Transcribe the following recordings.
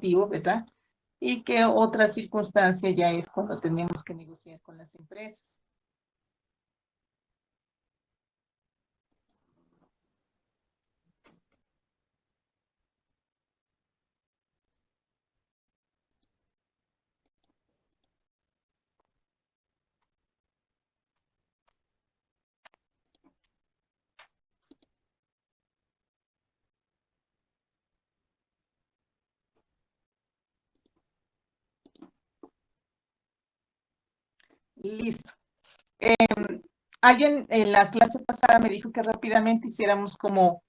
motivo, ¿verdad? Y que otra circunstancia ya es cuando tenemos que negociar con las empresas. Listo. Alguien en la clase pasada me dijo que rápidamente hiciéramos como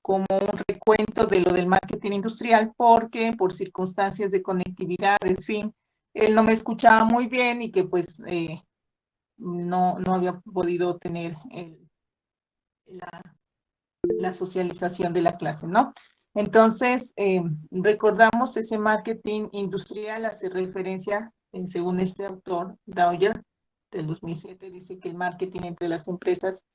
un recuento de lo del marketing industrial, porque por circunstancias de conectividad, en fin, él no me escuchaba muy bien y que pues no había podido tener la socialización de la clase, ¿no? Entonces, recordamos ese marketing industrial, hace referencia, según este autor, Dauger, del 2007, dice que el marketing entre las empresas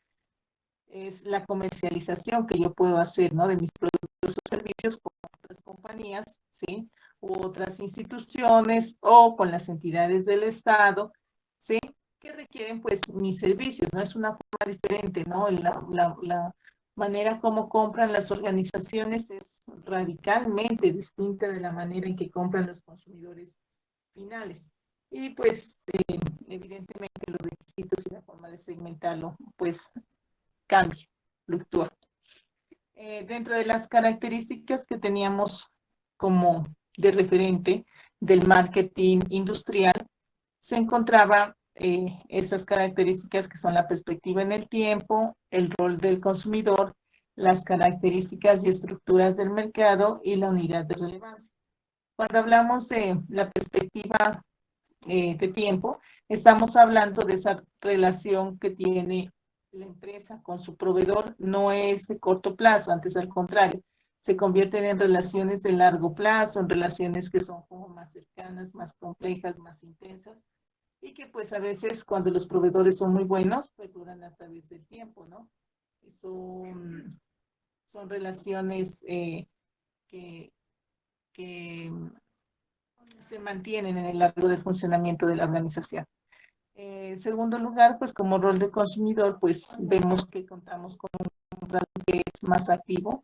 es la comercialización que yo puedo hacer, ¿no? De mis productos o servicios con otras compañías, ¿sí? U otras instituciones o con las entidades del Estado, ¿sí? Que requieren, pues, mis servicios, ¿no? Es una forma diferente, ¿no? La manera como compran las organizaciones es radicalmente distinta de la manera en que compran los consumidores finales. Y pues, evidentemente, los requisitos y la forma de segmentarlo, pues, cambia, fluctúa. Dentro de las características que teníamos como de referente del marketing industrial, se encontraba estas características que son la perspectiva en el tiempo, el rol del consumidor, las características y estructuras del mercado y la unidad de relevancia. Cuando hablamos de la perspectiva de tiempo, estamos hablando de esa relación que tiene la empresa con su proveedor, no es de corto plazo, antes al contrario, se convierten en relaciones de largo plazo, en relaciones que son como más cercanas, más complejas, más intensas, y que pues a veces cuando los proveedores son muy buenos, pues duran a través del tiempo, ¿no? Son relaciones que, que se mantienen en el largo del funcionamiento de la organización. En segundo lugar, pues como rol de consumidor, pues vemos que contamos con un rol que es más activo,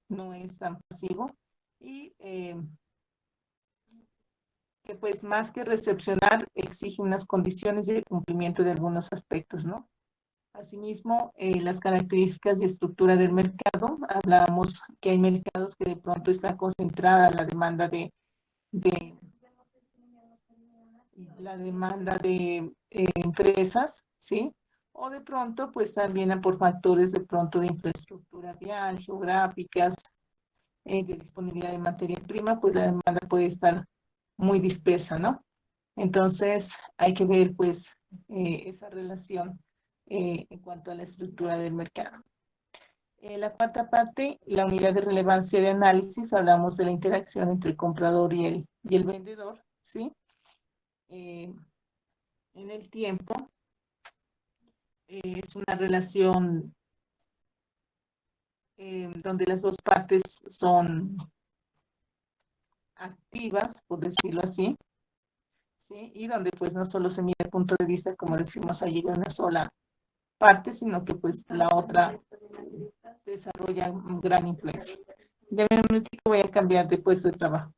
no es tan pasivo, y que pues más que recepcionar exige unas condiciones de cumplimiento de algunos aspectos, ¿no? Asimismo, las características y estructura del mercado, hablábamos que hay mercados que de pronto está concentrada de empresas, ¿sí? O de pronto, pues también por factores de pronto de infraestructura vial, geográficas, de disponibilidad de materia prima, pues la demanda puede estar muy dispersa, ¿no? Entonces, hay que ver, pues, esa relación en cuanto a la estructura del mercado. La cuarta parte, la unidad de relevancia de análisis, hablamos de la interacción entre el comprador y el vendedor, ¿sí? En el tiempo, es una relación donde las dos partes son activas, por decirlo así, ¿sí? Y donde pues no solo se mide el punto de vista, como decimos allí, de una sola parte, sino que pues la otra desarrolla un gran influencia. De un minutico voy a cambiar de puesto de trabajo.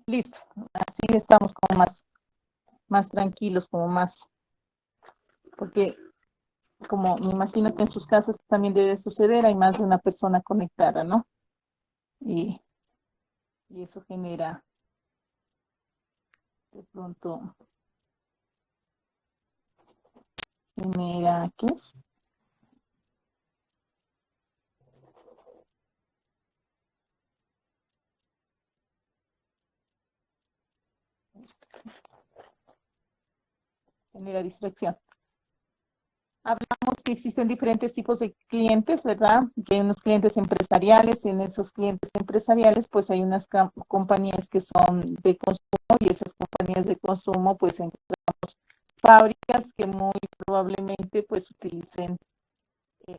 Listo, así estamos como más tranquilos, como más, porque como me imagino que en sus casas también debe suceder, hay más de una persona conectada, ¿no? Y, y eso genera de pronto, ¿qué es? Genera distracción. Hablamos que existen diferentes tipos de clientes, ¿verdad? Que hay unos clientes empresariales, y en esos clientes empresariales pues hay unas compañías que son de consumo y esas compañías de consumo pues encontramos fábricas que muy probablemente pues utilicen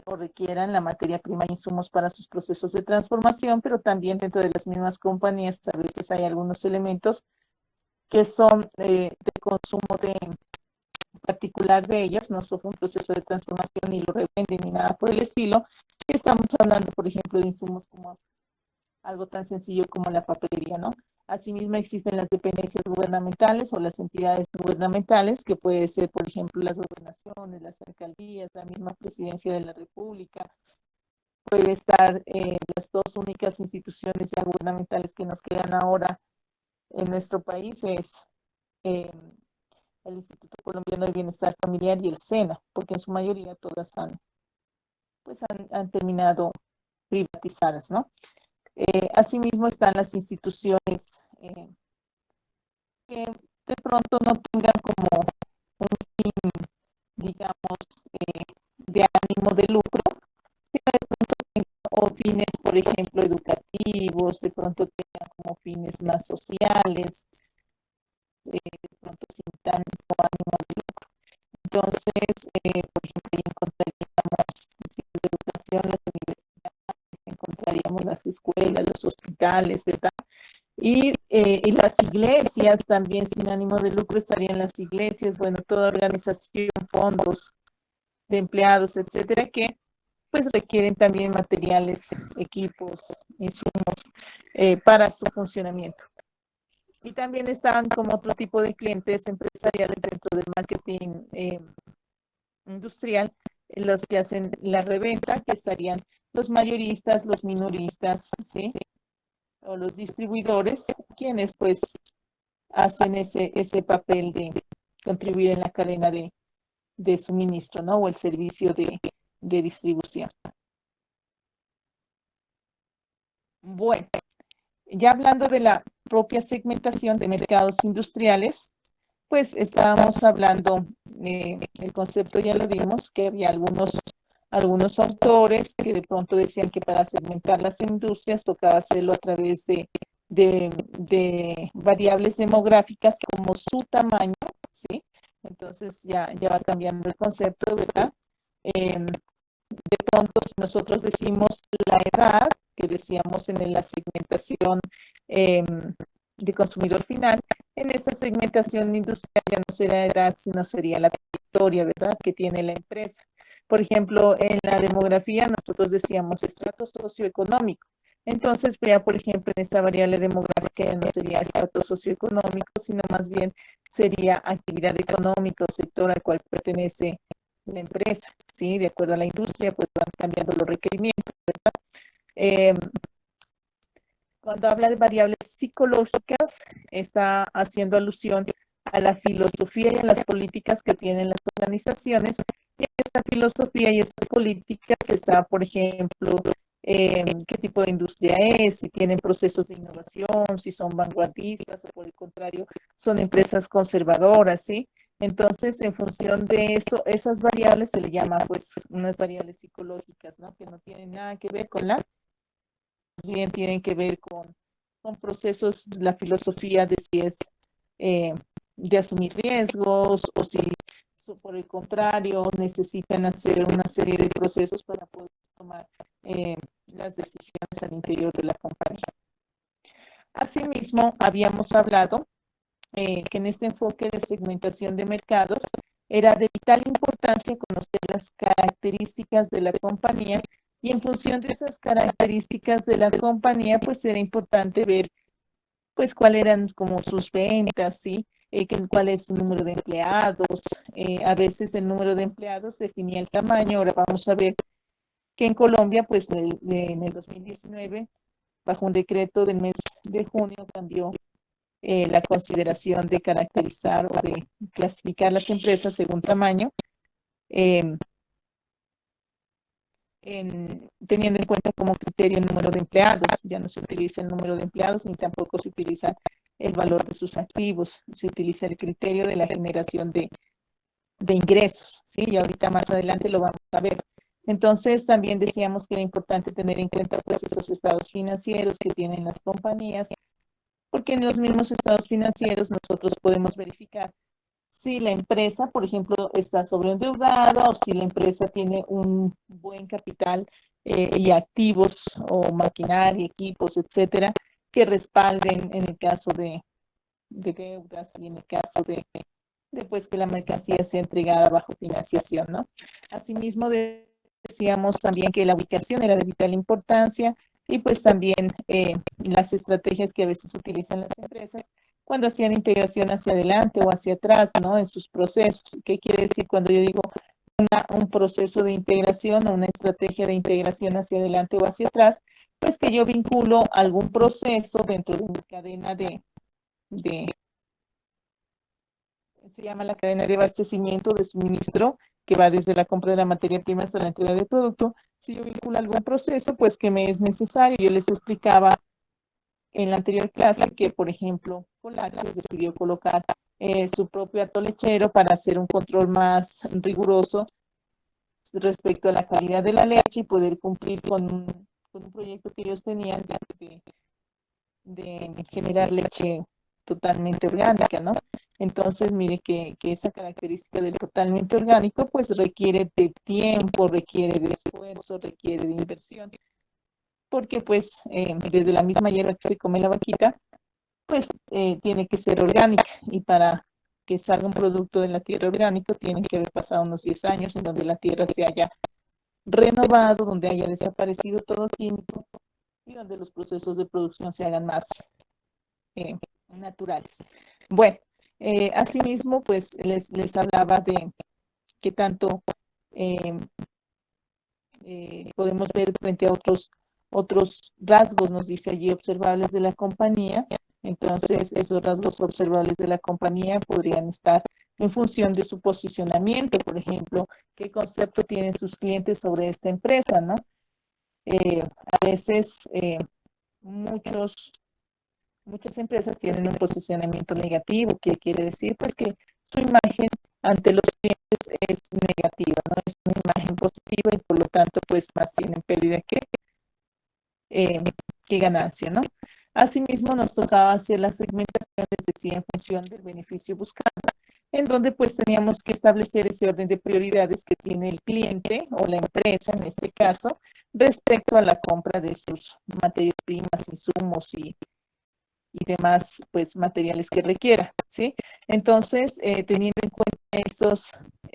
o requieran la materia prima e insumos para sus procesos de transformación, pero también dentro de las mismas compañías a veces hay algunos elementos que son de consumo de particular de ellas, no sufre un proceso de transformación ni lo revenden ni nada por el estilo. Estamos hablando, por ejemplo, de insumos como algo tan sencillo como la papelería, ¿no? Asimismo, existen las dependencias gubernamentales o las entidades gubernamentales, que puede ser, por ejemplo, las gobernaciones, las alcaldías, la misma presidencia de la República. Puede estar las dos únicas instituciones ya gubernamentales que nos quedan ahora en nuestro país, es el Instituto Colombiano de Bienestar Familiar y el SENA, porque en su mayoría todas han terminado privatizadas, ¿no? Asimismo están las instituciones que de pronto no tengan como un fin, digamos, de ánimo de lucro, sino de pronto tengan o fines, por ejemplo, educativos, de pronto tengan como fines más sociales, de pronto sin tanto ánimo de lucro. Entonces, por ejemplo, ahí encontraríamos institutos de educación, las universidades, encontraríamos las escuelas, los hospitales, ¿verdad? Y las iglesias también sin ánimo de lucro estarían las iglesias, bueno, toda organización, fondos de empleados, etcétera, que pues requieren también materiales, equipos, insumos para su funcionamiento. Y también están como otro tipo de clientes empresariales dentro del marketing industrial, los que hacen la reventa, que estarían los mayoristas, los minoristas, ¿sí? O los distribuidores, quienes pues hacen ese papel de contribuir en la cadena de suministro, ¿no? O el servicio de distribución. Bueno, ya hablando de la propia segmentación de mercados industriales, pues estábamos hablando, el concepto ya lo vimos, que había algunos autores que de pronto decían que para segmentar las industrias tocaba hacerlo a través de variables demográficas como su tamaño, ¿sí? Entonces ya va cambiando el concepto, ¿verdad? De pronto, si nosotros decimos la edad, que decíamos en la segmentación de consumidor final, en esta segmentación industrial ya no será edad, sino sería la trayectoria, ¿verdad?, que tiene la empresa. Por ejemplo, en la demografía nosotros decíamos estrato socioeconómico. Entonces, ya por ejemplo, en esta variable demográfica ya no sería estrato socioeconómico, sino más bien sería actividad económica o sector al cual pertenece la empresa, ¿sí? De acuerdo a la industria, pues van cambiando los requerimientos, ¿verdad? Eh, Cuando habla de variables psicológicas, está haciendo alusión a la filosofía y a las políticas que tienen las organizaciones. Y esta filosofía y estas políticas está, por ejemplo, qué tipo de industria es, si tienen procesos de innovación, si son vanguardistas o por el contrario, son empresas conservadoras, ¿sí? Entonces, en función de eso, esas variables se le llama pues unas variables psicológicas, ¿no? Que no tienen nada que ver con bien tienen que ver con procesos, la filosofía de si es de asumir riesgos o si por el contrario necesitan hacer una serie de procesos para poder tomar las decisiones al interior de la compañía. Asimismo, habíamos hablado que en este enfoque de segmentación de mercados era de vital importancia conocer las características de la compañía y en función de esas características de la compañía, pues era importante ver pues cuáles eran como sus ventas, ¿sí? cuál es su número de empleados. A veces el número de empleados definía el tamaño. Ahora vamos a ver que en Colombia, pues en el 2019, bajo un decreto del mes de junio, cambió la consideración de caracterizar o de clasificar las empresas según tamaño, eh, teniendo en cuenta como criterio el número de empleados. Ya no se utiliza el número de empleados ni tampoco se utiliza el valor de sus activos, se utiliza el criterio de la generación de ingresos, ¿sí? Y ahorita más adelante lo vamos a ver. Entonces, también decíamos que era importante tener en cuenta pues esos estados financieros que tienen las compañías, porque en los mismos estados financieros nosotros podemos verificar si la empresa, por ejemplo, está sobreendeudada o si la empresa tiene un buen capital y activos o maquinaria, equipos, etcétera, que respalden en el caso de deudas y en el caso de después que la mercancía sea entregada bajo financiación, ¿no? Asimismo, decíamos también que la ubicación era de vital importancia y pues también las estrategias que a veces utilizan las empresas cuando hacían integración hacia adelante o hacia atrás, ¿no? En sus procesos. ¿Qué quiere decir cuando yo digo un proceso de integración o una estrategia de integración hacia adelante o hacia atrás? Pues que yo vinculo algún proceso dentro de mi cadena se llama la cadena de abastecimiento de suministro, que va desde la compra de la materia prima hasta la entrega del producto. Si yo vinculo algún proceso, pues que me es necesario. Yo les explicaba en la anterior clase que, por ejemplo, Colares decidió colocar su propio atolechero para hacer un control más riguroso respecto a la calidad de la leche y poder cumplir con un proyecto que ellos tenían de generar leche totalmente orgánica, ¿no? Entonces, mire que esa característica del totalmente orgánico, pues requiere de tiempo, requiere de esfuerzo, requiere de inversión, porque pues desde la misma hierba que se come la vaquita, pues tiene que ser orgánica y para que salga un producto de la tierra orgánico tiene que haber pasado unos 10 años en donde la tierra se haya renovado, donde haya desaparecido todo químico y donde los procesos de producción se hagan más naturales. Bueno, asimismo, pues les hablaba de qué tanto podemos ver frente a otros rasgos, nos dice allí, observables de la compañía. Entonces, esos rasgos observables de la compañía podrían estar en función de su posicionamiento, por ejemplo, qué concepto tienen sus clientes sobre esta empresa, ¿no? A veces muchas empresas tienen un posicionamiento negativo, que quiere decir pues que su imagen ante los clientes es negativa, no es una imagen positiva y por lo tanto pues más tienen pérdida que ganancia, ¿no? Asimismo nos tocaba hacer la segmentación, les decía, en función del beneficio buscado, en donde pues teníamos que establecer ese orden de prioridades que tiene el cliente o la empresa en este caso respecto a la compra de sus materias primas, insumos y demás pues materiales que requiera, ¿sí? Entonces, teniendo en cuenta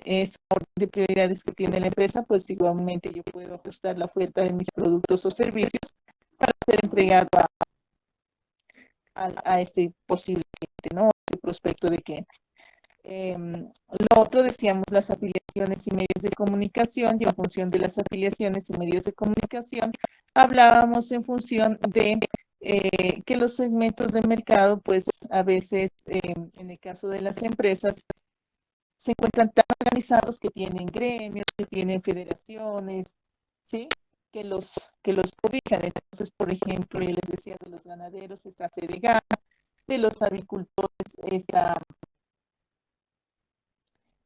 esa orden de prioridades que tiene la empresa, pues igualmente yo puedo ajustar la oferta de mis productos o servicios para ser entregado a este posible cliente, ¿no? Este prospecto de cliente. Lo otro decíamos las afiliaciones y medios de comunicación, y en función de las afiliaciones y medios de comunicación hablábamos en función de que los segmentos de mercado pues a veces en el caso de las empresas se encuentran tan organizados que tienen gremios, que tienen federaciones, ¿sí? Que los cobijan. Entonces, por ejemplo, yo les decía de los ganaderos está FEDEGAN, de los avicultores está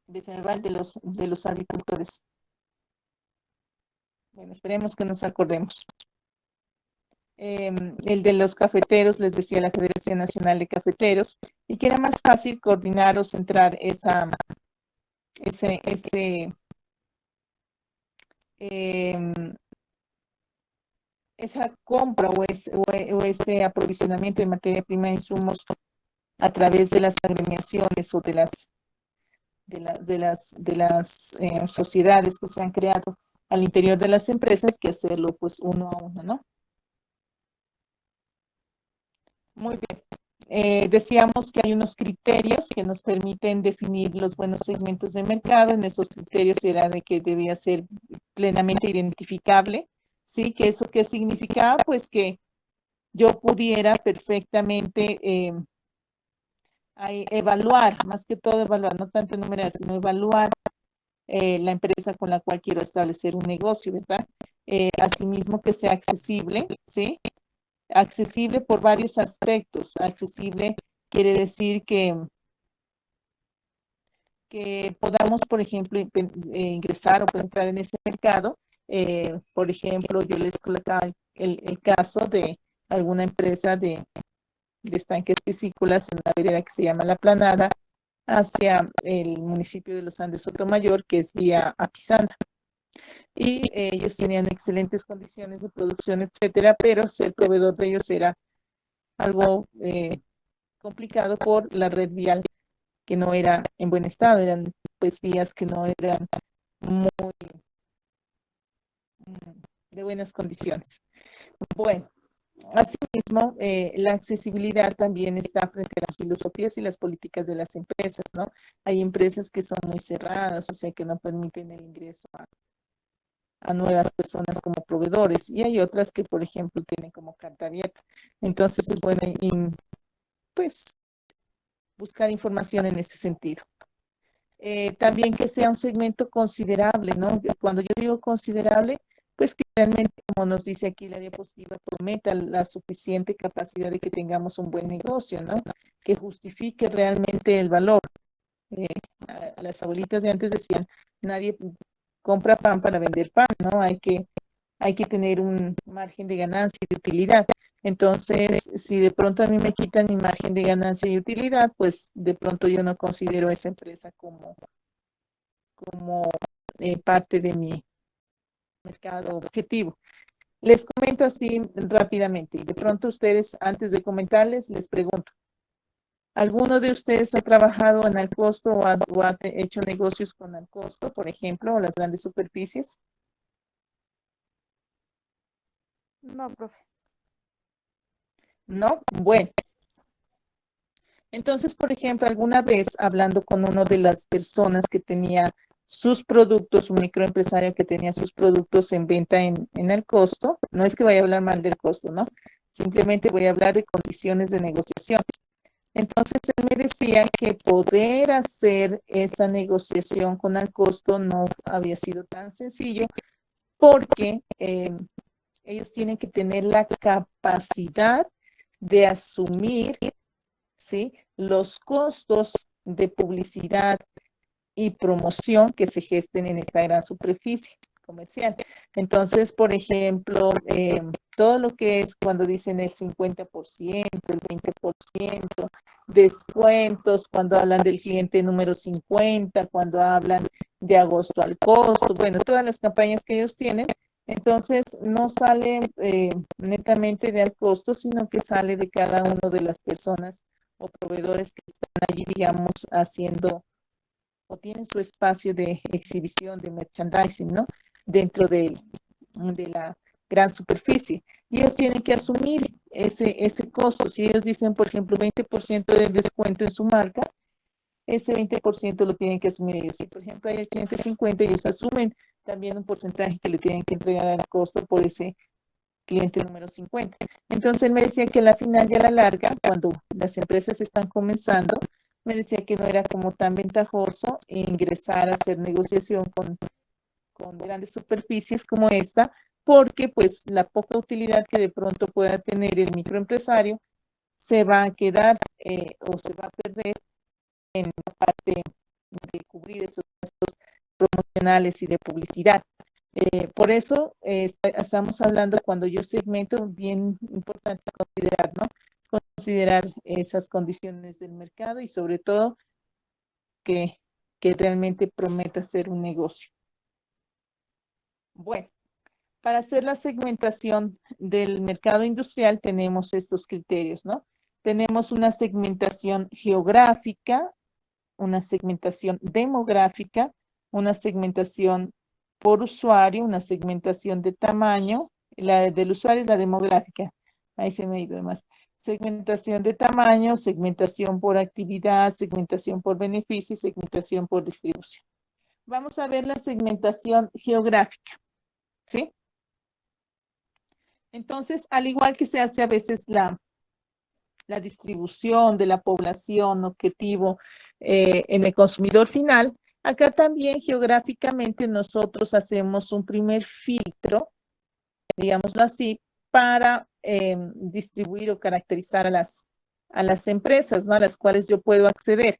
de los agricultores. Bueno, esperemos que nos acordemos. El de los cafeteros, les decía la Federación Nacional de Cafeteros, y que era más fácil coordinar o centrar esa compra o ese aprovisionamiento de materia prima e insumos a través de las agremiaciones o de las sociedades que se han creado al interior de las empresas que hacerlo pues uno a uno, ¿no? Muy bien. Decíamos que hay unos criterios que nos permiten definir los buenos segmentos de mercado. En esos criterios era de que debía ser plenamente identificable, ¿sí? ¿Que eso qué significaba? Pues que yo pudiera perfectamente evaluar, más que todo evaluar, no tanto enumerar, sino evaluar la empresa con la cual quiero establecer un negocio, ¿verdad? Asimismo que sea accesible, ¿sí? Accesible por varios aspectos. Accesible quiere decir que podamos, por ejemplo, ingresar o entrar en ese mercado. Por ejemplo, yo les colocaba el caso de alguna empresa de estanques piscícolas en una vereda que se llama La Planada, hacia el municipio de Los Andes Sotomayor, que es vía Apizana. Y ellos tenían excelentes condiciones de producción, etcétera, pero ser proveedor de ellos era algo complicado por la red vial que no era en buen estado, eran pues vías que no eran muy de buenas condiciones. Bueno, asimismo, la accesibilidad también está frente a las filosofías y las políticas de las empresas, ¿no? Hay empresas que son muy cerradas, o sea, que no permiten el ingreso a nuevas personas como proveedores, y hay otras que, por ejemplo, tienen como carta abierta. Entonces, es bueno pues buscar información en ese sentido. También que sea un segmento considerable, ¿no? Cuando yo digo considerable, pues que realmente, como nos dice aquí la diapositiva, prometa la suficiente capacidad de que tengamos un buen negocio, ¿no? Que justifique realmente el valor. Eh, las abuelitas de antes decían, nadie compra pan para vender pan, ¿no? Hay que tener un margen de ganancia y de utilidad. Entonces, si de pronto a mí me quitan mi margen de ganancia y utilidad, pues de pronto yo no considero esa empresa como parte de mi mercado objetivo. Les comento así rápidamente y de pronto ustedes, antes de comentarles, les pregunto, ¿alguno de ustedes ha trabajado en Alcosto o ha hecho negocios con Alcosto, por ejemplo, o las grandes superficies? No, profe. No, bueno. Entonces, por ejemplo, alguna vez hablando con una de las personas que tenía sus productos, un microempresario que tenía sus productos en venta en el costo, no es que vaya a hablar mal del costo, ¿no? Simplemente voy a hablar de condiciones de negociación. Entonces, él me decía que poder hacer esa negociación con el costo no había sido tan sencillo porque ellos tienen que tener la capacidad de asumir, ¿sí?, los costos de publicidad y promoción que se gesten en esta gran superficie comercial. Entonces, por ejemplo, todo lo que es cuando dicen el 50%, el 20%, descuentos, cuando hablan del cliente número 50, cuando hablan de agosto al costo, bueno, todas las campañas que ellos tienen, entonces no sale netamente de al costo, sino que sale de cada una de las personas o proveedores que están allí, digamos, haciendo o tienen su espacio de exhibición, de merchandising, ¿no? Dentro de la gran superficie. Y ellos tienen que asumir ese costo. Si ellos dicen, por ejemplo, 20% de descuento en su marca, ese 20% lo tienen que asumir ellos. Si, por ejemplo, hay el cliente 50, ellos asumen también un porcentaje que le tienen que entregar al costo por ese cliente número 50. Entonces él me decía que a la final y a la larga, cuando las empresas están comenzando, me decía que no era como tan ventajoso ingresar a hacer negociación con grandes superficies como esta, porque pues la poca utilidad que de pronto pueda tener el microempresario se va a quedar o se va a perder en la parte de cubrir esos gastos promocionales y de publicidad. Por eso estamos hablando, cuando yo segmento, bien importante considerar, ¿no? Considerar esas condiciones del mercado y sobre todo que realmente prometa ser un negocio. Bueno, para hacer la segmentación del mercado industrial tenemos estos criterios, ¿no? Tenemos una segmentación geográfica, una segmentación demográfica, una segmentación por usuario, una segmentación de tamaño, la del usuario es la demográfica, ahí se me ha ido más, segmentación de tamaño, segmentación por actividad, segmentación por beneficio y segmentación por distribución. Vamos a ver la segmentación geográfica, ¿sí? Entonces, al igual que se hace a veces la distribución de la población objetivo en el consumidor final, acá también geográficamente nosotros hacemos un primer filtro, digámoslo así, para distribuir o caracterizar a las empresas, ¿no? A las cuales yo puedo acceder.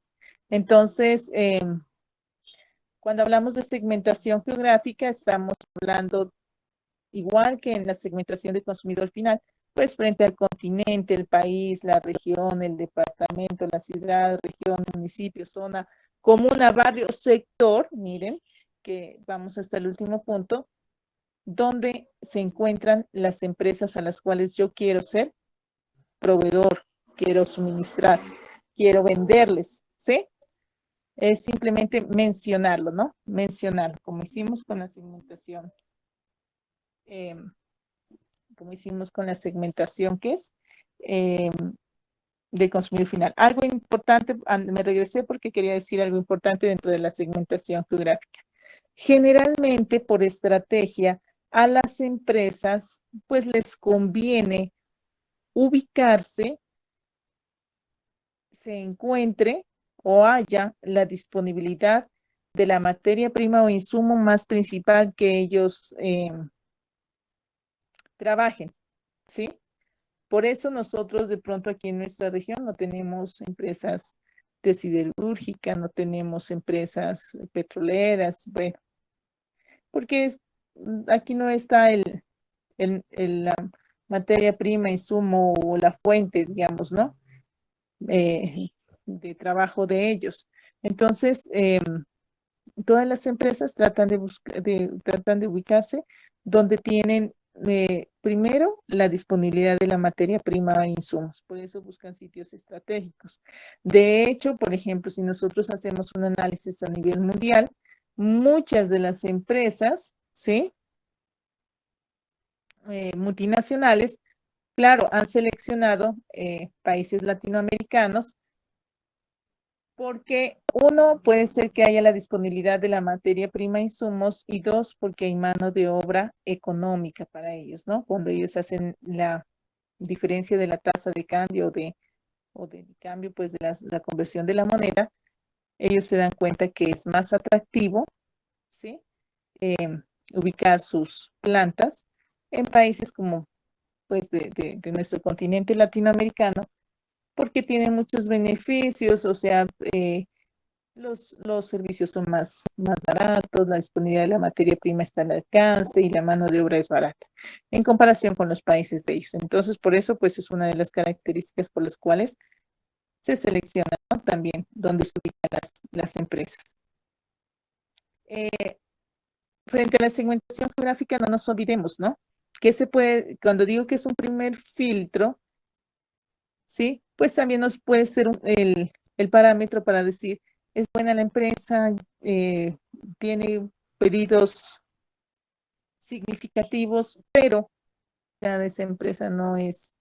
Entonces, cuando hablamos de segmentación geográfica, estamos hablando, igual que en la segmentación de consumidor final, pues frente al continente, el país, la región, el departamento, la ciudad, región, municipio, zona, comuna, barrio, sector, miren, que vamos hasta el último punto, donde se encuentran las empresas a las cuales yo quiero ser proveedor, quiero suministrar, quiero venderles, ¿sí? Es simplemente mencionarlo, ¿no? Mencionarlo, como hicimos con la segmentación. Como hicimos con la segmentación que es de consumidor final. Algo importante, me regresé porque quería decir algo importante dentro de la segmentación geográfica. Generalmente, por estrategia, a las empresas, pues les conviene ubicarse, se encuentre o haya la disponibilidad de la materia prima o insumo más principal que ellos trabajen, ¿sí? Por eso nosotros de pronto aquí en nuestra región no tenemos empresas de siderúrgica, no tenemos empresas petroleras, bueno, porque aquí no está la materia prima, insumo o la fuente, digamos, ¿no? De trabajo de ellos. Entonces, todas las empresas tratan tratan de ubicarse donde tienen primero la disponibilidad de la materia prima e insumos, por eso buscan sitios estratégicos. De hecho, por ejemplo, si nosotros hacemos un análisis a nivel mundial, muchas de las empresas, ¿sí? Multinacionales, claro, han seleccionado países latinoamericanos porque uno, puede ser que haya la disponibilidad de la materia prima e insumos, y dos, porque hay mano de obra económica para ellos, ¿no? Cuando ellos hacen la diferencia de la tasa de cambio o de cambio, pues de la conversión de la moneda, ellos se dan cuenta que es más atractivo, ¿sí? Ubicar sus plantas en países como, pues, de nuestro continente latinoamericano, porque tienen muchos beneficios, o sea, los servicios son más baratos, la disponibilidad de la materia prima está al alcance y la mano de obra es barata en comparación con los países de ellos. Entonces, por eso, pues es una de las características por las cuales se selecciona, ¿no? También donde se ubican las empresas. Frente a la segmentación geográfica, no nos olvidemos, ¿no? Que se puede, cuando digo que es un primer filtro, ¿sí? Pues también nos puede ser el parámetro para decir, es buena la empresa, tiene pedidos significativos, pero ya de esa empresa no es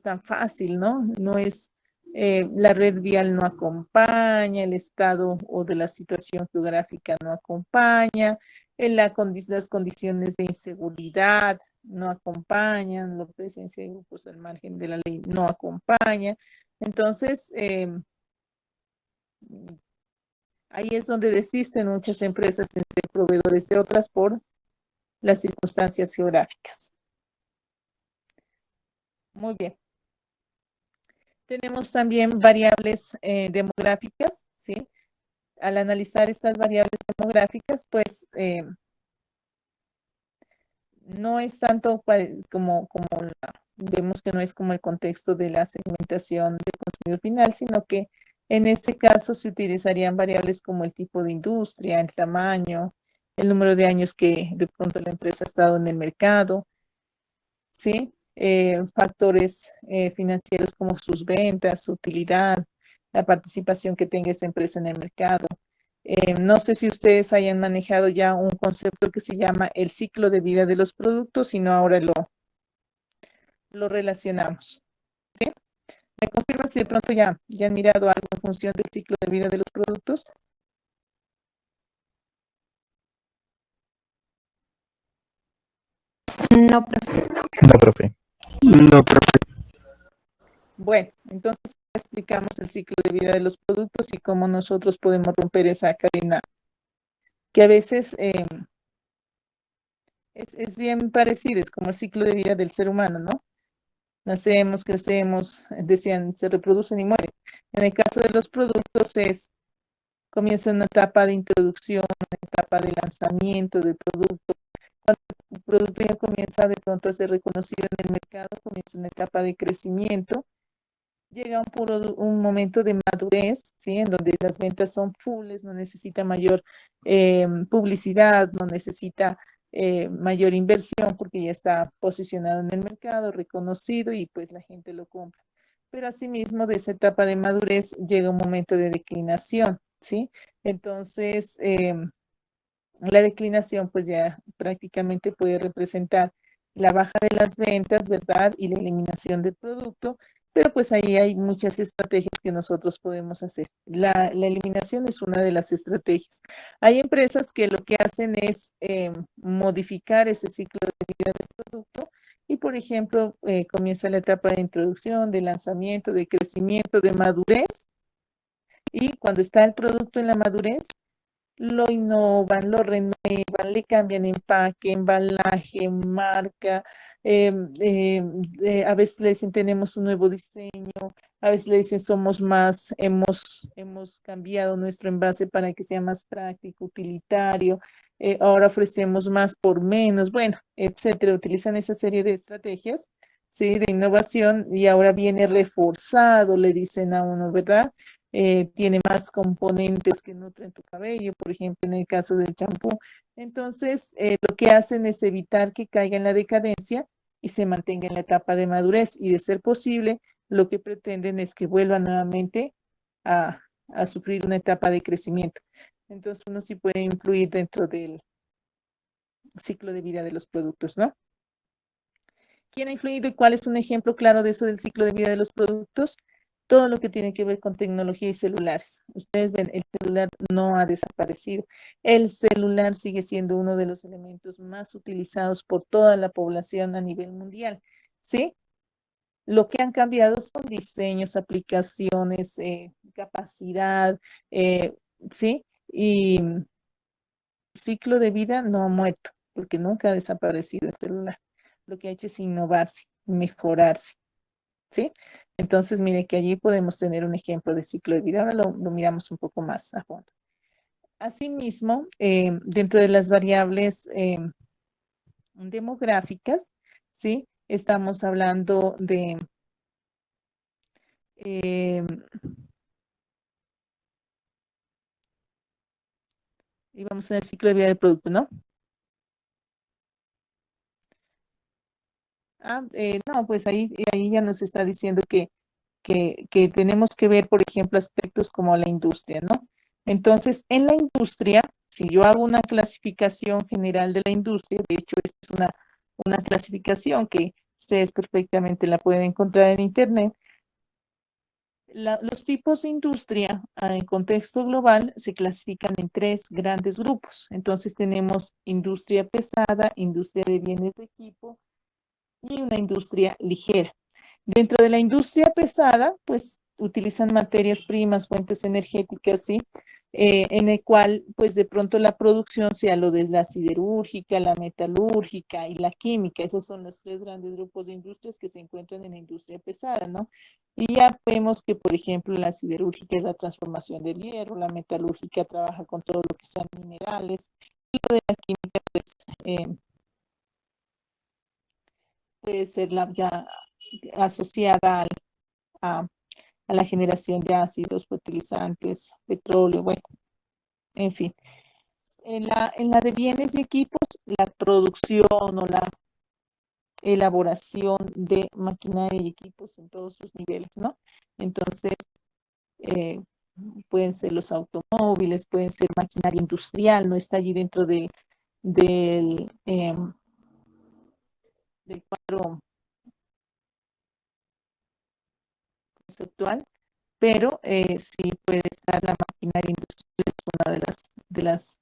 tan fácil, ¿no? No es, la red vial no acompaña, el estado o de la situación geográfica no acompaña, las condiciones de inseguridad no acompañan, la presencia de grupos al margen de la ley no acompaña. Entonces, ahí es donde desisten muchas empresas en ser proveedores de otras por las circunstancias geográficas. Muy bien. Tenemos también variables demográficas, ¿sí? Al analizar estas variables demográficas, pues no es tanto como vemos que no es como el contexto de la segmentación del consumidor final, sino que en este caso se utilizarían variables como el tipo de industria, el tamaño, el número de años que de pronto la empresa ha estado en el mercado, ¿sí? Factores financieros como sus ventas, su utilidad, la participación que tenga esta empresa en el mercado. No sé si ustedes hayan manejado ya un concepto que se llama el ciclo de vida de los productos, sino ahora lo relacionamos. ¿Sí? ¿Me confirma si de pronto ya han mirado algo en función del ciclo de vida de los productos? No, profe. No, profe. No, profe. Bueno, entonces explicamos el ciclo de vida de los productos y cómo nosotros podemos romper esa cadena que a veces es bien parecida, es como el ciclo de vida del ser humano, ¿no? Nacemos, crecemos, decían, se reproducen y mueren. En el caso de los productos comienza una etapa de introducción, una etapa de lanzamiento del producto. Cuando el producto ya comienza de pronto a ser reconocido en el mercado, comienza una etapa de crecimiento. Llega un momento de madurez, ¿sí? En donde las ventas son fulles, no necesita mayor publicidad, no necesita mayor inversión porque ya está posicionado en el mercado, reconocido y pues la gente lo compra. Pero asimismo, de esa etapa de madurez llega un momento de declinación, ¿sí? Entonces, la declinación pues ya prácticamente puede representar la baja de las ventas, ¿verdad? Y la eliminación del producto, pero pues ahí hay muchas estrategias que nosotros podemos hacer. La eliminación es una de las estrategias. Hay empresas que lo que hacen es modificar ese ciclo de vida del producto y, por ejemplo, comienza la etapa de introducción, de lanzamiento, de crecimiento, de madurez. Y cuando está el producto en la madurez, lo innovan, lo renuevan, le cambian empaque, embalaje, marca, a veces le dicen tenemos un nuevo diseño, a veces le dicen hemos cambiado nuestro envase para que sea más práctico, utilitario, ahora ofrecemos más por menos, bueno, etcétera. Utilizan esa serie de estrategias, sí, de innovación y ahora viene reforzado, le dicen a uno, ¿verdad? Tiene más componentes que nutren tu cabello, por ejemplo, en el caso del champú. Entonces, lo que hacen es evitar que caiga en la decadencia y se mantenga en la etapa de madurez y de ser posible, lo que pretenden es que vuelva nuevamente a sufrir una etapa de crecimiento. Entonces, uno sí puede influir dentro del ciclo de vida de los productos, ¿no? ¿Quién ha influido y cuál es un ejemplo claro de eso del ciclo de vida de los productos? Todo lo que tiene que ver con tecnología y celulares. Ustedes ven, el celular no ha desaparecido. El celular sigue siendo uno de los elementos más utilizados por toda la población a nivel mundial. ¿Sí? Lo que han cambiado son diseños, aplicaciones, capacidad, ¿sí? Y ciclo de vida no ha muerto, porque nunca ha desaparecido el celular. Lo que ha hecho es innovarse, mejorarse, ¿sí? Entonces, mire que allí podemos tener un ejemplo de ciclo de vida. Ahora lo miramos un poco más a fondo. Asimismo, dentro de las variables demográficas, ¿sí? Estamos hablando de y vamos en el ciclo de vida del producto, ¿no? No, pues ahí ya nos está diciendo que tenemos que ver, por ejemplo, aspectos como la industria, ¿no? Entonces, en la industria, si yo hago una clasificación general de la industria, de hecho, esta es una clasificación que ustedes perfectamente la pueden encontrar en Internet. Los tipos de industria en contexto global se clasifican en tres grandes grupos. Entonces tenemos industria pesada, industria de bienes de equipo y una industria ligera. Dentro de la industria pesada, pues utilizan materias primas, fuentes energéticas, ¿sí? En el cual, pues de pronto la producción sea lo de la siderúrgica, la metalúrgica y la química. Esos son los tres grandes grupos de industrias que se encuentran en la industria pesada, ¿no? Y ya vemos que, por ejemplo, la siderúrgica es la transformación del hierro, la metalúrgica trabaja con todo lo que sean minerales, y lo de la química, pues, puede ser ya asociada a, a la generación de ácidos, fertilizantes, petróleo, bueno, en fin. En la de bienes y equipos, la producción o la elaboración de maquinaria y equipos en todos sus niveles, ¿no? Entonces, eh, pueden ser los automóviles, pueden ser maquinaria industrial, no está allí dentro del, del cuadro contexto actual, pero sí puede estar la maquinaria industrial, es una de las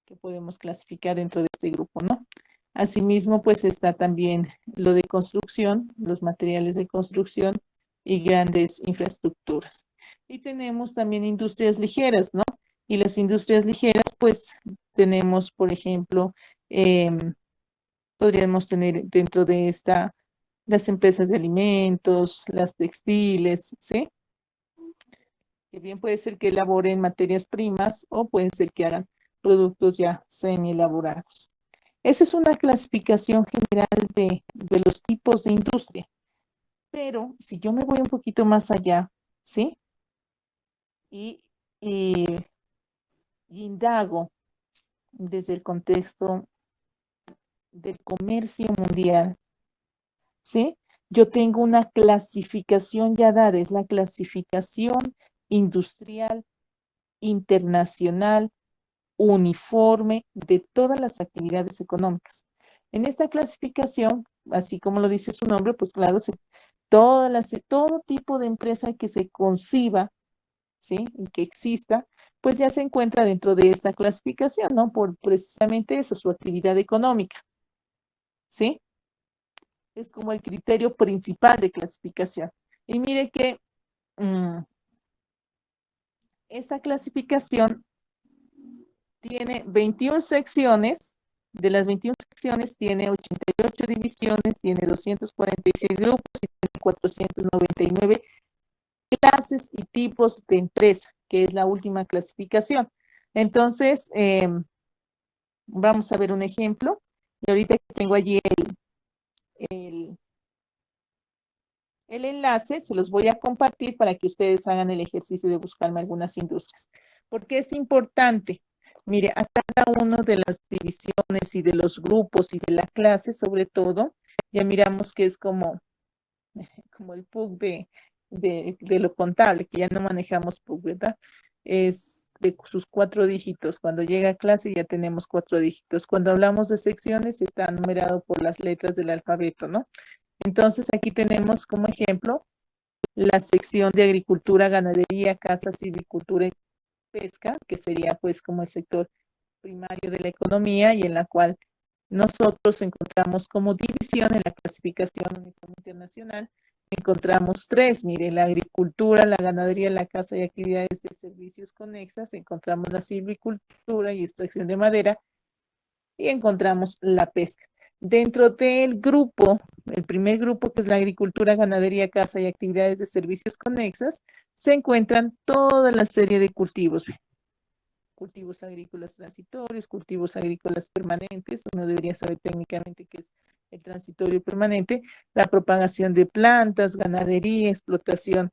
que podemos clasificar dentro de este grupo, ¿no? Asimismo, pues está también lo de construcción, los materiales de construcción y grandes infraestructuras. Y tenemos también industrias ligeras, ¿no? Y las industrias ligeras, pues tenemos, por ejemplo, podríamos tener dentro de esta las empresas de alimentos, las textiles, ¿sí? Que bien puede ser que elaboren materias primas o puede ser que hagan productos ya semi elaborados. Esa es una clasificación general de los tipos de industria. Pero si yo me voy un poquito más allá, ¿sí? Y, y, y indago desde el contexto del comercio mundial, ¿sí? Yo tengo una clasificación ya dada, es la clasificación industrial internacional uniforme de todas las actividades económicas. En esta clasificación, así como lo dice su nombre, pues claro, todo tipo de empresa que se conciba, ¿sí? Y que exista, pues ya se encuentra dentro de esta clasificación, ¿no? Por precisamente eso, su actividad económica, ¿sí? Es como el criterio principal de clasificación. Y mire que esta clasificación tiene 21 secciones, de las 21 secciones tiene 88 divisiones, tiene 246 grupos y tiene 499 clases y tipos de empresa, que es la última clasificación. Entonces, vamos a ver un ejemplo. Y ahorita tengo allí el, el enlace, se los voy a compartir para que ustedes hagan el ejercicio de buscarme algunas industrias. Porque es importante. Mire, a cada una de las divisiones y de los grupos y de la clase, sobre todo, ya miramos que es como el PUC de lo contable, que ya no manejamos PUC, ¿verdad? Es de sus 4 dígitos. Cuando llega a clase ya tenemos 4 dígitos. Cuando hablamos de secciones está numerado por las letras del alfabeto, ¿no? Entonces aquí tenemos como ejemplo la sección de agricultura, ganadería, caza, silvicultura y pesca, que sería pues como el sector primario de la economía y en la cual nosotros encontramos como división en la clasificación uniforme internacional, encontramos 3, mire, la agricultura, la ganadería, la caza y actividades de servicios conexas, encontramos la silvicultura y extracción de madera y encontramos la pesca. Dentro del grupo, el primer grupo que es la agricultura, ganadería, caza y actividades de servicios conexas, se encuentran toda la serie de cultivos. Cultivos agrícolas transitorios, cultivos agrícolas permanentes, uno debería saber técnicamente qué es el transitorio permanente, la propagación de plantas, ganadería, explotación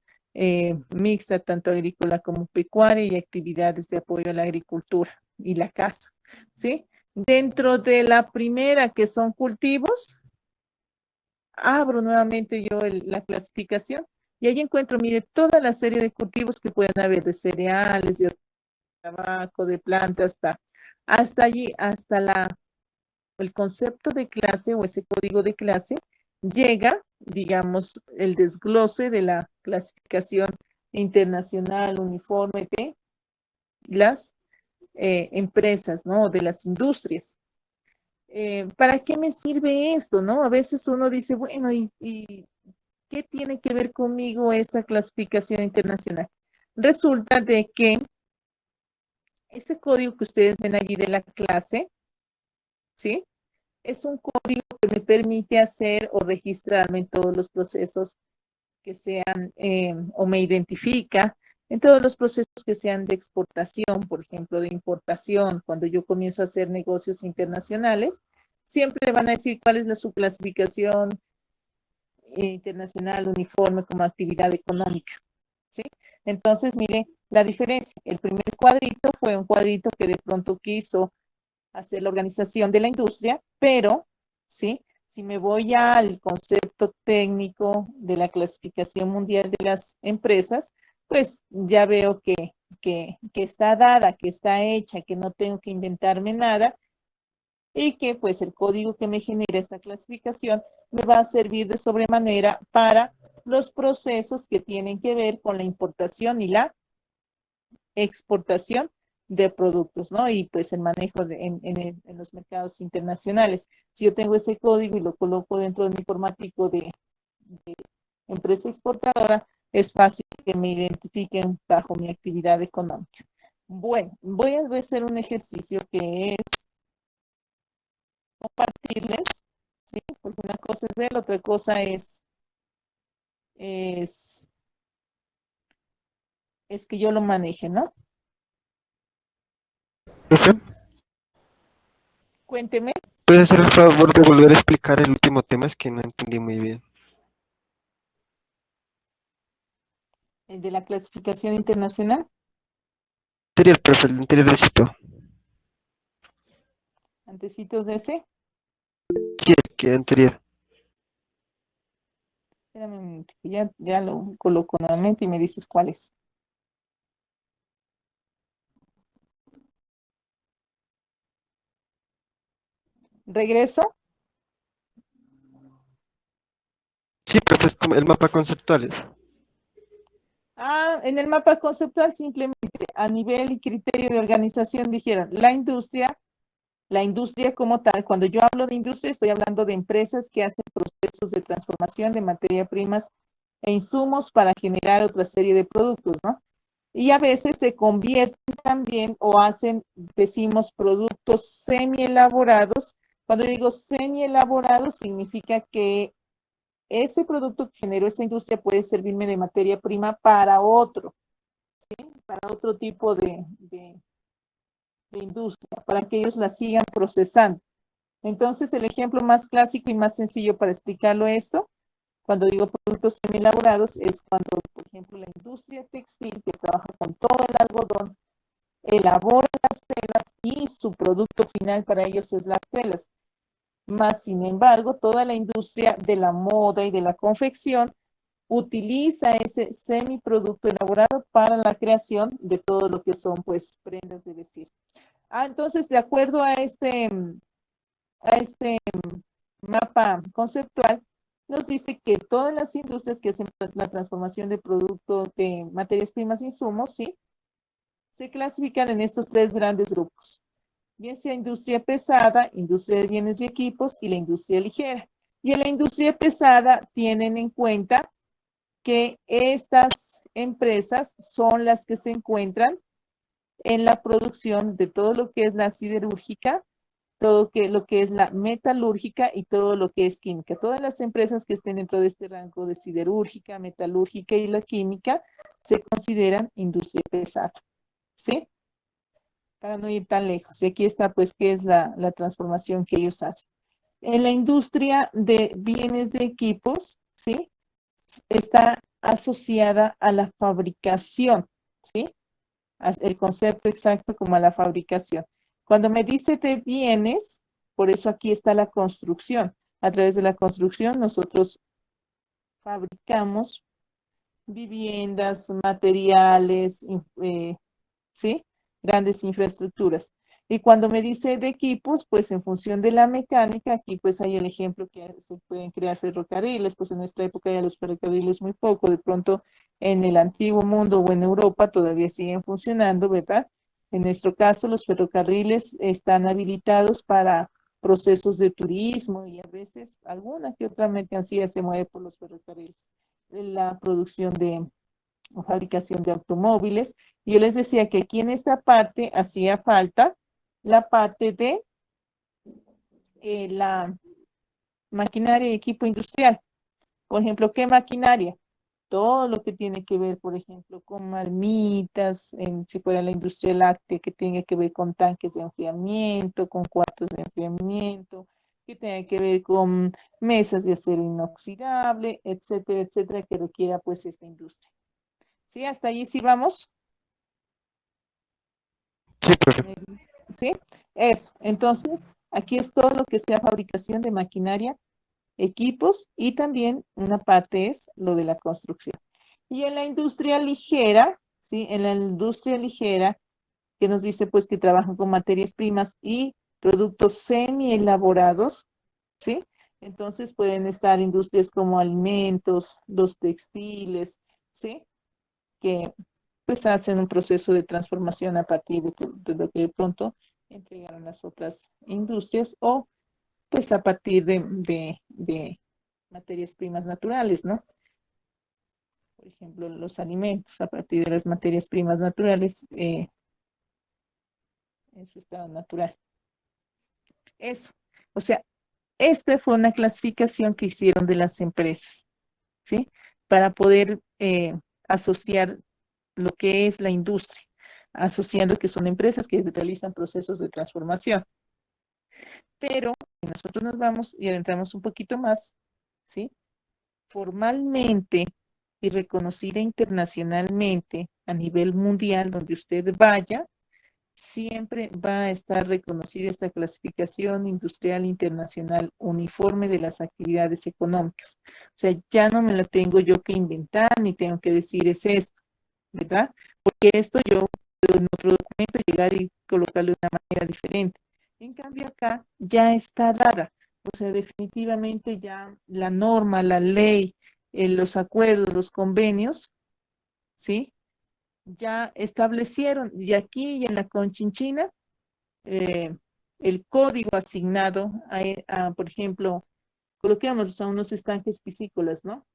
mixta, tanto agrícola como pecuaria y actividades de apoyo a la agricultura y la caza, ¿sí? Dentro de la primera, que son cultivos, abro nuevamente yo la clasificación y ahí encuentro, mire, toda la serie de cultivos que pueden haber de cereales, de tabaco, de plantas, hasta allí, el concepto de clase o ese código de clase llega, digamos, el desglose de la clasificación internacional uniforme de las empresas, ¿no? De las industrias. ¿Para qué me sirve esto, no? A veces uno dice, bueno, ¿y qué tiene que ver conmigo esta clasificación internacional? Resulta de que ese código que ustedes ven allí de la clase, ¿sí? Es un código que me permite hacer o registrarme en todos los procesos que sean, o me identifica en todos los procesos que sean de exportación, por ejemplo, de importación. Cuando yo comienzo a hacer negocios internacionales, siempre van a decir cuál es su clasificación internacional uniforme como actividad económica, ¿sí? Entonces, mire la diferencia. El primer cuadrito fue un cuadrito que de pronto quiso hacer la organización de la industria, pero, ¿sí? Si me voy al concepto técnico de la clasificación mundial de las empresas, pues ya veo que está dada, que está hecha, que no tengo que inventarme nada y que pues el código que me genera esta clasificación me va a servir de sobremanera para los procesos que tienen que ver con la importación y la exportación de productos, ¿no? Y pues el manejo en los mercados internacionales. Si yo tengo ese código y lo coloco dentro de mi informático de empresa exportadora, es fácil que me identifiquen bajo mi actividad económica. Bueno, voy a hacer un ejercicio que es compartirles, ¿sí? Porque una cosa es ver, otra cosa es, es que yo lo maneje, ¿no? Profe, Cuénteme. ¿puedes hacer el favor de volver a explicar el último tema? Es que no entendí muy bien. El de la clasificación internacional. Anterior, profe, el anterior necesito. Antecitos de ese. Sí, el que anterior. Espérame un minuto, que ya lo coloco nuevamente y me dices cuál es. Regreso. Sí, profe, es como el mapa conceptuales. En el mapa conceptual simplemente a nivel y criterio de organización dijeron la industria como tal. Cuando yo hablo de industria estoy hablando de empresas que hacen procesos de transformación de materia primas e insumos para generar otra serie de productos, ¿no? Y a veces se convierten también o hacen, decimos, productos semi-elaborados. Cuando digo semi-elaborados significa que ese producto que generó esa industria puede servirme de materia prima para otro, ¿sí? Para otro tipo de industria, para que ellos la sigan procesando. Entonces, el ejemplo más clásico y más sencillo para explicarlo esto, cuando digo productos semi-elaborados, es cuando, por ejemplo, la industria textil que trabaja con todo el algodón, elabora las telas y su producto final para ellos es las telas. Más, sin embargo, toda la industria de la moda y de la confección utiliza ese semiproducto elaborado para la creación de todo lo que son, pues, prendas de vestir. Entonces, de acuerdo a este mapa conceptual, nos dice que todas las industrias que hacen la transformación de productos, de materias primas e insumos, ¿sí? Se clasifican en estos tres grandes grupos. Bien sea industria pesada, industria de bienes y equipos y la industria ligera. Y en la industria pesada tienen en cuenta que estas empresas son las que se encuentran en la producción de todo lo que es la siderúrgica, todo lo que es la metalúrgica y todo lo que es química. Todas las empresas que estén dentro de este rango de siderúrgica, metalúrgica y la química se consideran industria pesada, ¿sí? Para no ir tan lejos. Y aquí está, pues, qué es la transformación que ellos hacen. En la industria de bienes de equipos, ¿sí? Está asociada a la fabricación, ¿sí? El concepto exacto como a la fabricación. Cuando me dice de bienes, por eso aquí está la construcción. A través de la construcción nosotros fabricamos viviendas, materiales, ¿sí? Grandes infraestructuras. Y cuando me dice de equipos, pues en función de la mecánica, aquí pues hay el ejemplo que se pueden crear ferrocarriles, pues en nuestra época ya los ferrocarriles muy poco, de pronto en el antiguo mundo o en Europa todavía siguen funcionando, ¿verdad? En nuestro caso, los ferrocarriles están habilitados para procesos de turismo y a veces alguna que otra mercancía se mueve por los ferrocarriles. La producción o fabricación de automóviles. Yo les decía que aquí en esta parte hacía falta la parte de la maquinaria y equipo industrial. Por ejemplo, ¿qué maquinaria? Todo lo que tiene que ver, por ejemplo, con marmitas, si fuera la industria láctea, que tenga que ver con tanques de enfriamiento, con cuartos de enfriamiento, que tenga que ver con mesas de acero inoxidable, etcétera, etcétera, que requiera pues esta industria. ¿Sí? Hasta allí sí vamos. Sí, profe. ¿Sí? Eso. Entonces, aquí es todo lo que sea fabricación de maquinaria, equipos y también una parte es lo de la construcción. Y en la industria ligera, ¿sí? En la industria ligera, que nos dice pues que trabajan con materias primas y productos semi elaborados, ¿sí? Entonces pueden estar industrias como alimentos, los textiles, ¿sí? Que pues hacen un proceso de transformación a partir de lo que de pronto entregaron las otras industrias o pues a partir de materias primas naturales, ¿no? Por ejemplo, los alimentos a partir de las materias primas naturales en su estado natural. Eso. O sea, esta fue una clasificación que hicieron de las empresas, ¿sí? Para poder asociar lo que es la industria, asociando que son empresas que realizan procesos de transformación. Pero si nosotros nos vamos y adentramos un poquito más, ¿sí? Formalmente y reconocida internacionalmente a nivel mundial, donde usted vaya, siempre va a estar reconocida esta clasificación industrial internacional uniforme de las actividades económicas. O sea, ya no me la tengo yo que inventar, ni tengo que decir es esto, ¿verdad? Porque esto yo puedo en otro documento llegar y colocarlo de una manera diferente. En cambio acá ya está dada. O sea, definitivamente ya la norma, la ley, los acuerdos, los convenios, ¿sí? Ya establecieron, y aquí y en la Conchinchina, eh, el código asignado por ejemplo, coloquemos a unos estanques piscícolas, ¿no?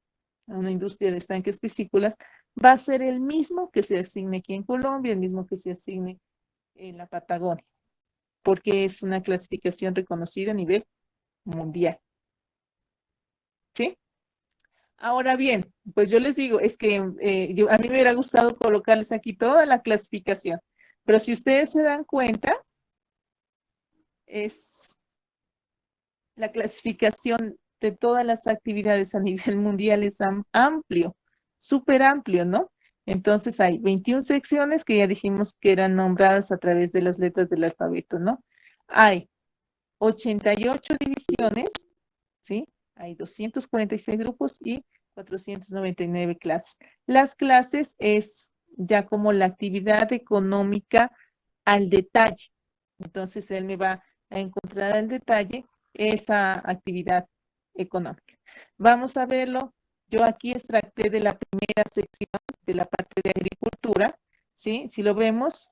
A una industria de estanques piscícolas, va a ser el mismo que se asigne aquí en Colombia, el mismo que se asigne en la Patagonia, porque es una clasificación reconocida a nivel mundial, ¿sí? Ahora bien, pues yo les digo, es que a mí me hubiera gustado colocarles aquí toda la clasificación, pero si ustedes se dan cuenta, es la clasificación de todas las actividades a nivel mundial es amplio, súper amplio, ¿no? Entonces hay 21 secciones que ya dijimos que eran nombradas a través de las letras del alfabeto, ¿no? Hay 88 divisiones, ¿sí? Hay 246 grupos y 499 clases. Las clases es ya como la actividad económica al detalle. Entonces él me va a encontrar al detalle esa actividad económica. Vamos a verlo. Yo aquí extracté de la primera sección de la parte de agricultura, ¿sí? Si lo vemos,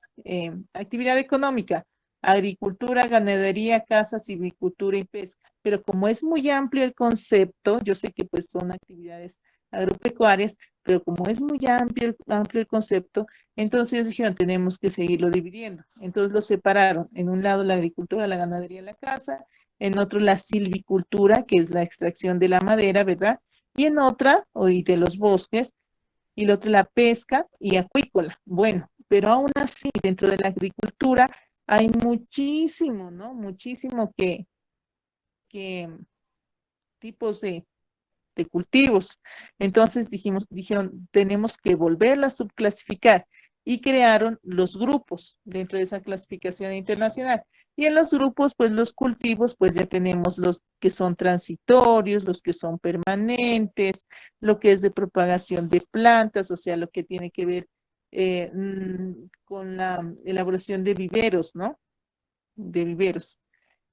actividad económica, agricultura, ganadería, caza, silvicultura y pesca. Pero como es muy amplio el concepto, yo sé que pues son actividades agropecuarias, pero como es muy amplio el concepto, entonces ellos dijeron, tenemos que seguirlo dividiendo. Entonces lo separaron. En un lado la agricultura, la ganadería, la caza, en otro la silvicultura, que es la extracción de la madera, ¿verdad? Y en otra, y de los bosques, y la otra la pesca y acuícola. Bueno, pero aún así, dentro de la agricultura hay muchísimo, ¿no? Muchísimo que tipos de cultivos. Entonces dijeron, tenemos que volverla a subclasificar y crearon los grupos dentro de esa clasificación internacional. Y en los grupos, pues los cultivos, pues ya tenemos los que son transitorios, los que son permanentes, lo que es de propagación de plantas, o sea, lo que tiene que ver con la elaboración de viveros, ¿no? De viveros.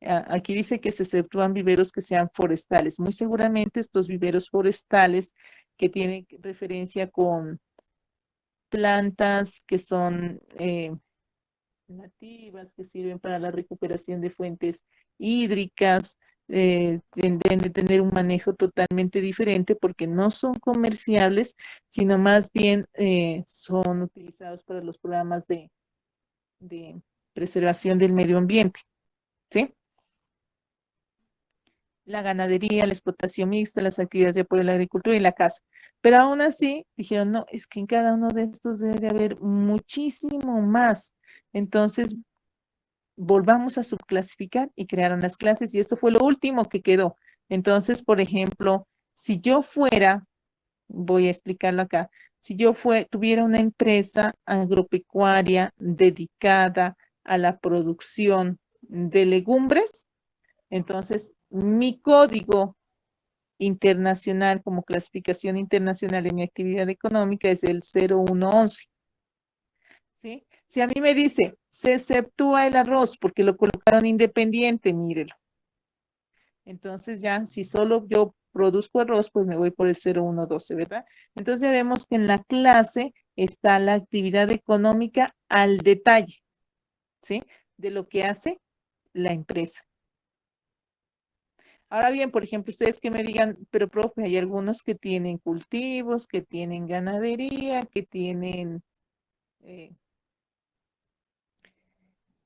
Aquí dice que se exceptúan viveros que sean forestales. Muy seguramente estos viveros forestales que tienen referencia con plantas que son nativas, que sirven para la recuperación de fuentes hídricas, deben de tener un manejo totalmente diferente porque no son comerciables, sino más bien son utilizados para los programas de preservación del medio ambiente, ¿sí? La ganadería, la explotación mixta, las actividades de apoyo a la agricultura y la caza. Pero aún así, dijeron, no, es que en cada uno de estos debe de haber muchísimo más. Entonces, volvamos a subclasificar y crearon las clases y esto fue lo último que quedó. Entonces, por ejemplo, si yo fuera, voy a explicarlo acá, si yo tuviera una empresa agropecuaria dedicada a la producción de legumbres, entonces mi código internacional como clasificación internacional en mi actividad económica es el 0111. ¿Sí? Si a mí me dice, se exceptúa el arroz porque lo colocaron independiente, mírelo. Entonces ya, si solo yo produzco arroz, pues me voy por el 0112, ¿verdad? Entonces ya vemos que en la clase está la actividad económica al detalle, ¿sí? De lo que hace la empresa. Ahora bien, por ejemplo, ustedes que me digan, pero profe, hay algunos que tienen cultivos, que tienen ganadería, que tienen, eh,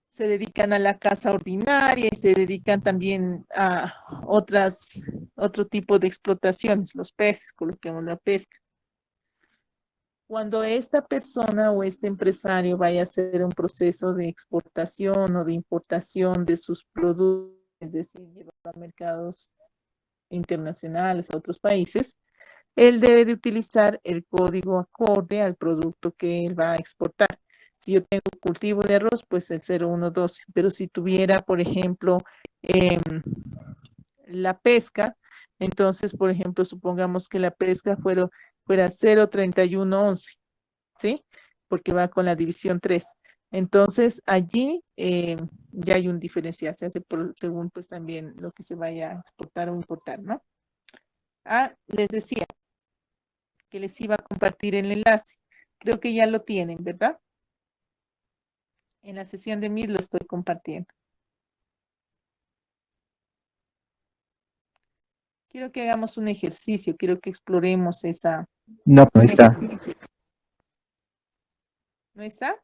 se dedican a la caza ordinaria y se dedican también a otro tipo de explotaciones, los peces, coloquemos la pesca. Cuando esta persona o este empresario vaya a hacer un proceso de exportación o de importación de sus productos, es decir, llevarlo a mercados internacionales, a otros países, él debe de utilizar el código acorde al producto que él va a exportar. Si yo tengo cultivo de arroz, pues el 0112, pero si tuviera, por ejemplo, la pesca, entonces, por ejemplo, supongamos que la pesca fuera 03111, ¿sí? Porque va con la división 3. Entonces, allí ya hay un diferencial, se hace según pues también lo que se vaya a exportar o importar, ¿no? Les decía que les iba a compartir el enlace. Creo que ya lo tienen, ¿verdad? En la sesión de Meet lo estoy compartiendo. Quiero que hagamos un ejercicio, quiero que exploremos esa. No, no está. ¿No está?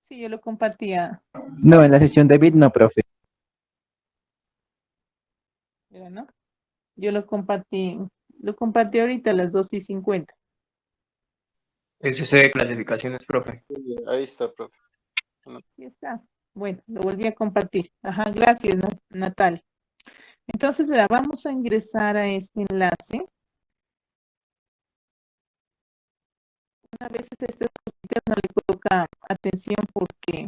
Sí, yo lo compartía. No, en la sesión de Bit no, profe. Mira, ¿no? Yo lo compartí ahorita a las 2:50. Eso se ve clasificaciones, profe. Ahí está, profe. Sí está. Bueno, lo volví a compartir. Ajá, gracias, Natalia. Entonces, verá, vamos a ingresar a este enlace. A veces a estas cositas no le coloca atención porque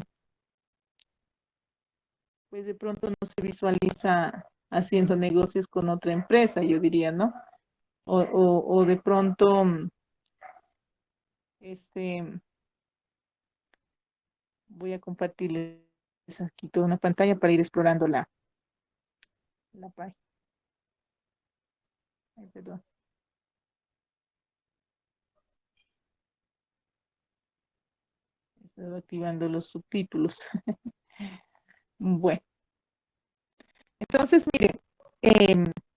pues de pronto no se visualiza haciendo negocios con otra empresa, yo diría, ¿no? O de pronto, voy a compartirles aquí toda una pantalla para ir explorando la página. Ay, perdón. Estoy activando los subtítulos. Bueno. Entonces, mire,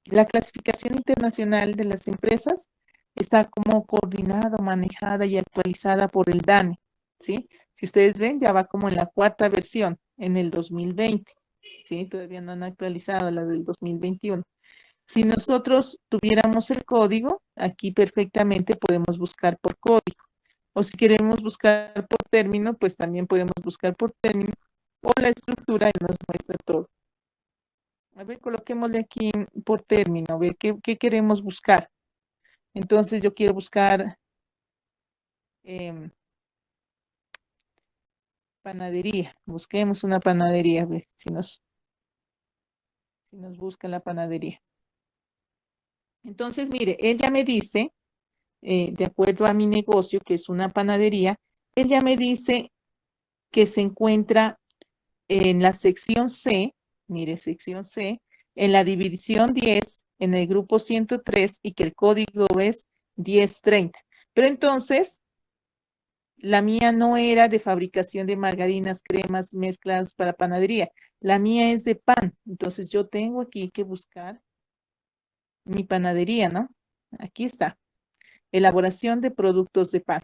la clasificación internacional de las empresas está como coordinada, manejada y actualizada por el DANE, ¿sí? Si ustedes ven, ya va como en la 4ª versión, en el 2020, ¿sí? Todavía no han actualizado la del 2021. Si nosotros tuviéramos el código, aquí perfectamente podemos buscar por código. O si queremos buscar por término, pues también podemos buscar por término o la estructura y nos muestra todo. A ver, coloquémosle aquí por término, a ver qué queremos buscar. Entonces yo quiero buscar panadería. Busquemos una panadería, a ver si nos busca la panadería. Entonces, mire, él ya me dice, de acuerdo a mi negocio, que es una panadería, él ya me dice que se encuentra en la sección C, mire, sección C, en la división 10, en el grupo 103 y que el código es 1030. Pero entonces, la mía no era de fabricación de margarinas, cremas, mezclas para panadería. La mía es de pan. Entonces, yo tengo aquí que buscar mi panadería, ¿no? Aquí está. Elaboración de productos de pan,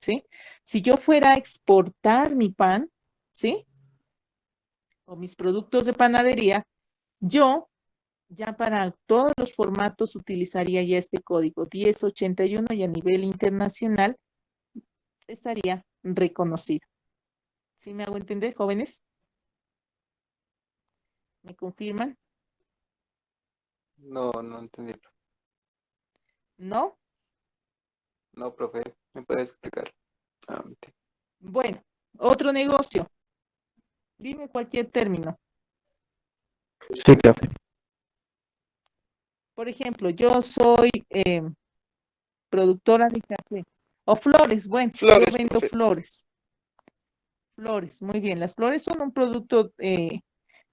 ¿sí? Si yo fuera a exportar mi pan, ¿sí? O mis productos de panadería, yo ya para todos los formatos utilizaría ya este código 1081 y a nivel internacional estaría reconocido. ¿Sí me hago entender, jóvenes? ¿Me confirman? No, no entendí. ¿No? No, profe, ¿me puede explicar? Bueno, otro negocio. Dime cualquier término. Sí, profe. Por ejemplo, yo soy productora de café. O flores, bueno, yo Flores, vendo profe. flores. Flores, muy bien. Las flores son un producto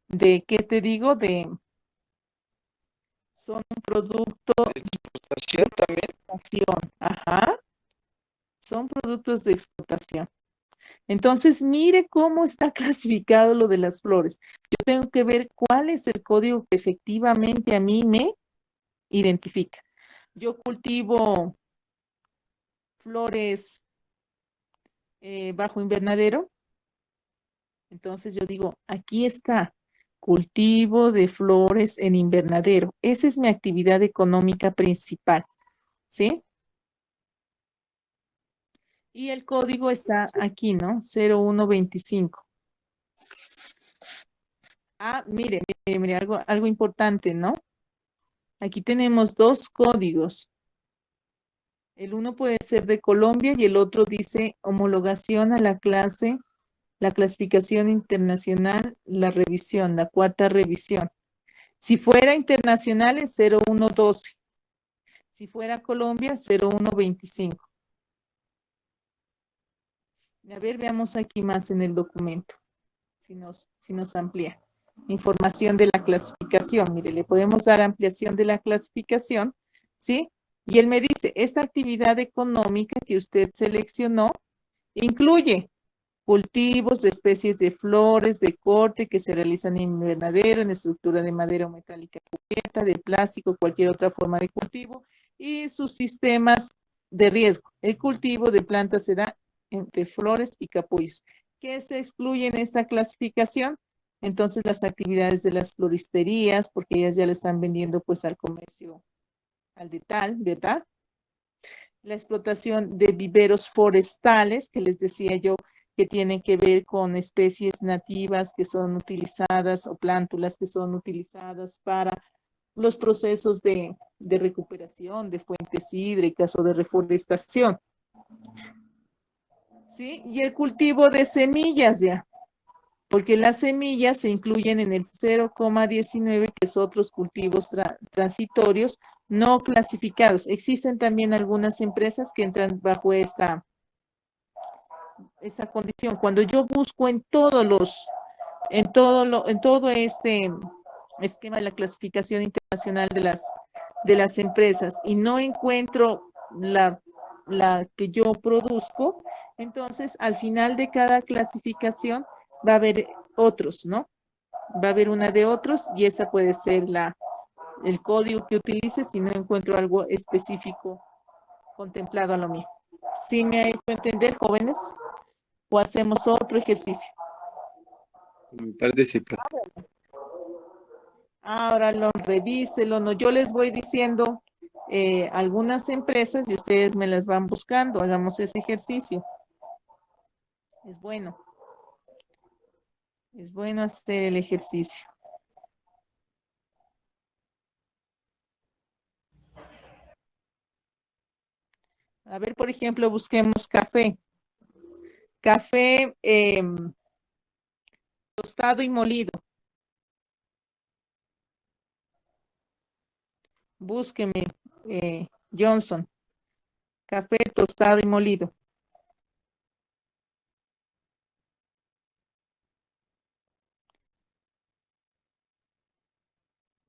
¿qué te digo? Son un producto de exportación. Ajá, son productos de exportación. Entonces, mire cómo está clasificado lo de las flores. Yo tengo que ver cuál es el código que efectivamente a mí me identifica. Yo cultivo flores bajo invernadero. Entonces yo digo, aquí está, cultivo de flores en invernadero. Esa es mi actividad económica principal, ¿sí? Y el código está aquí, ¿no? 0125. Ah, mire, algo importante, ¿no? Aquí tenemos dos códigos. El uno puede ser de Colombia y el otro dice homologación a la clasificación internacional, la revisión, la cuarta revisión. Si fuera internacional es 0112. Si fuera Colombia, 0125. A ver, veamos aquí más en el documento, si nos amplía. Información de la clasificación. Mire, le podemos dar ampliación de la clasificación, ¿sí? Y él me dice, esta actividad económica que usted seleccionó incluye cultivos de especies de flores de corte que se realizan en invernadero, en estructura de madera o metálica cubierta, de plástico, cualquier otra forma de cultivo, y sus sistemas de riesgo. El cultivo de plantas se da entre flores y capullos. ¿Qué se excluye en esta clasificación? Entonces las actividades de las floristerías, porque ellas ya le están vendiendo pues al comercio, al detal, ¿verdad? La explotación de viveros forestales, que les decía yo, que tienen que ver con especies nativas que son utilizadas o plántulas que son utilizadas para los procesos de recuperación de fuentes hídricas o de reforestación. ¿Sí? Y el cultivo de semillas, vea, porque las semillas se incluyen en el 0,19, que es otros cultivos transitorios no clasificados. Existen también algunas empresas que entran bajo esta condición. Cuando yo busco en todo este esquema de la clasificación internacional de las empresas y no encuentro la que yo produzco, entonces al final de cada clasificación va a haber otros, ¿no? Va a haber una de otros y esa puede ser el código que utilice si no encuentro algo específico contemplado a lo mío. ¿Sí me ha hecho entender, jóvenes? ¿O hacemos otro ejercicio? Me parece sí, profe. Ahora lo revíselo, no, yo les voy diciendo algunas empresas y ustedes me las van buscando, hagamos ese ejercicio. Es bueno hacer el ejercicio. A ver, por ejemplo, busquemos café. Café tostado y molido. Búsqueme, Johnson. Café tostado y molido.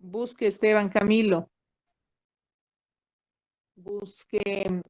Busque Esteban Camilo. Busque